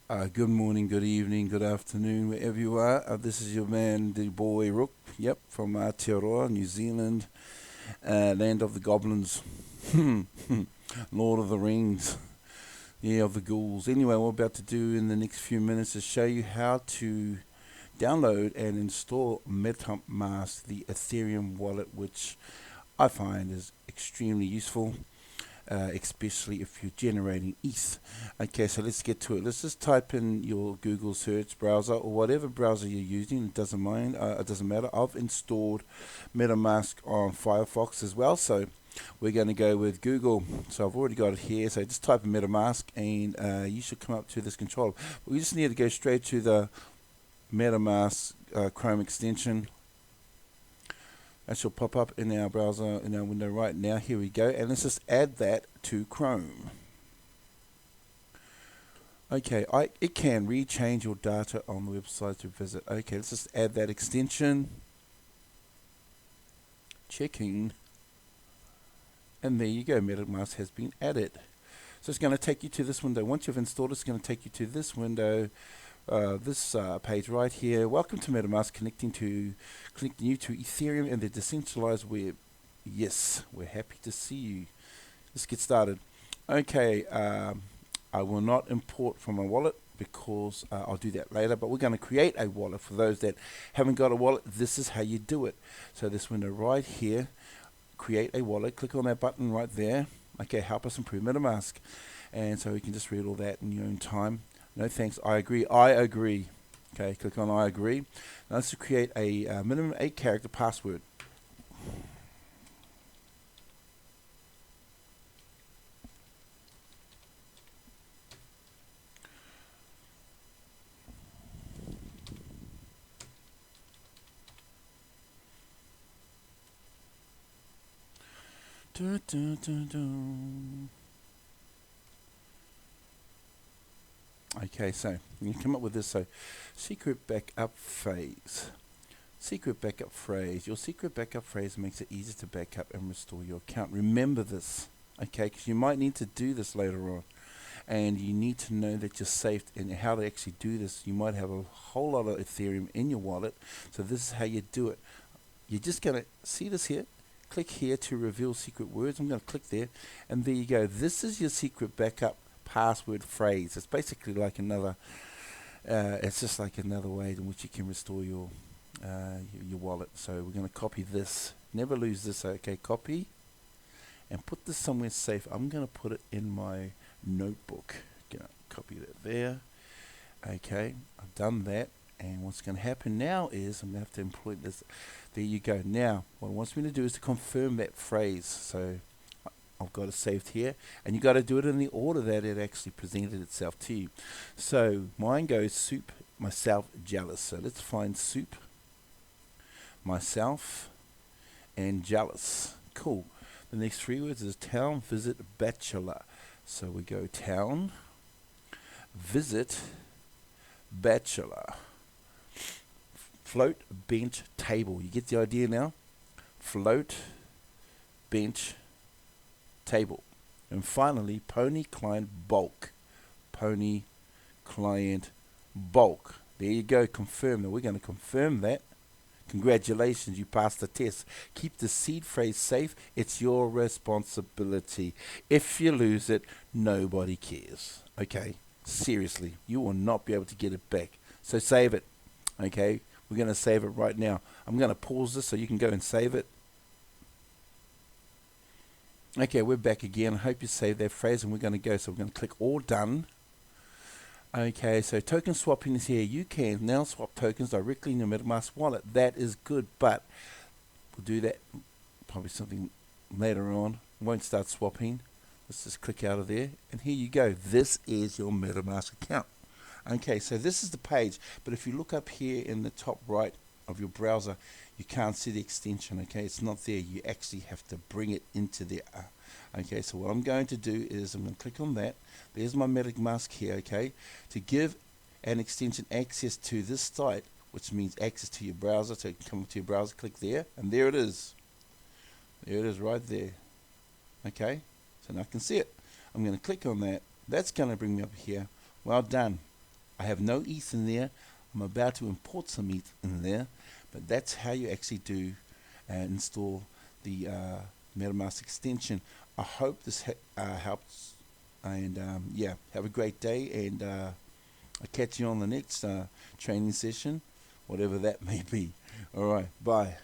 Good morning, good evening, good afternoon, wherever you are. This is your man, the boy Rook. Yep, from Aotearoa, New Zealand, land of the goblins, Lord of the Rings, yeah, of the ghouls. Anyway, what we're about to do in the next few minutes is show you how to download and install Metamask, the Ethereum wallet, which I find is extremely useful, especially if you're generating ETH. Okay, so let's get to it. Let's just type in your Google search browser or whatever browser you're using. It doesn't mind. It doesn't matter. I've installed MetaMask on Firefox as well, so we're going to go with Google. So I've already got it here. So just type in MetaMask, and you should come up to this controller. We just need to go straight to the MetaMask Chrome extension. That should pop up in our browser, in our window right now. Here we go. And let's just add that to Chrome. Okay, it can rechange your data on the website to visit. Okay, let's just add that extension. Checking. And there you go. MetaMask has been added. So it's going to take you to this window. Once you've installed it, it's going to take you to this window. This page right here. Welcome to MetaMask, connecting you to Ethereum and the decentralized web. Yes, we're happy to see you. Let's get started. Okay, I will not import from a wallet because I'll do that later, but we're going to create a wallet. For those that haven't got a wallet, this is how you do it. So this window right here, create a wallet, click on that button right there. Okay, help us improve MetaMask. And so you can just read all that in your own time. No thanks, I agree. I agree. Okay, click on I agree. Now let's create a minimum 8-character password. Dun, dun, dun, dun. Okay, so you can come up with this. So secret backup phrase. Secret backup phrase. Your secret backup phrase makes it easy to back up and restore your account. Remember this, okay, because you might need to do this later on. And you need to know that you're safe and how to actually do this. You might have a whole lot of Ethereum in your wallet. So this is how you do it. You're just going to see this here. Click here to reveal secret words. I'm going to click there. And there you go. This is your secret backup password phrase. It's basically like another, it's just like another way in which you can restore your wallet. So we're going to copy this. Never lose this. Okay, copy. And put this somewhere safe. I'm going to put it in my notebook. Gonna copy that there. Okay, I've done that. And what's going to happen now is I'm going to have to employ this. There you go. Now, what it wants me to do is to confirm that phrase. So I've got it saved here. And you got to do it in the order that it actually presented itself to you. So mine goes soup, myself, jealous. So let's find soup, myself, and jealous. Cool. The next 3 words is town, visit, bachelor. So we go town, visit, bachelor. Float, bench, table. You get the idea now? Float, bench, table. And finally, pony, client, bulk. Pony, client, bulk. There you go, confirm. Now we're going to confirm that. Congratulations, you passed the test. Keep the seed phrase safe. It's your responsibility. If you lose it, nobody cares. Okay? Seriously, you will not be able to get it back. So save it. Okay? We're going to save it right now. I'm going to pause this so you can go and save it. Okay, we're back again. I hope you saved that phrase, and we're going to go. So we're going to click all done. Okay, so token swapping is here. You can now swap tokens directly in your MetaMask wallet. That is good, but we'll do that probably something later on. Won't start swapping. Let's just click out of there, and here you go. This is your MetaMask account. Okay, so this is the page, but if you look up here in the top right of your browser, you can't see the extension. Okay, it's not there. You actually have to bring it into there. Okay, so what I'm going to do is I'm going to click on that. There's my MetaMask here. Okay, to give an extension access to this site, which means access to your browser. So you can come to your browser, click there, and there it is. There it is right there. Okay, so now I can see it. I'm going to click on that. That's going to bring me up here. Well done. I have no ETH in there. I'm about to import some ETH in there, but that's how you actually do and install the Metamask extension. I hope this helps, and yeah, have a great day, and I'll catch you on the next training session, whatever that may be. All right, bye.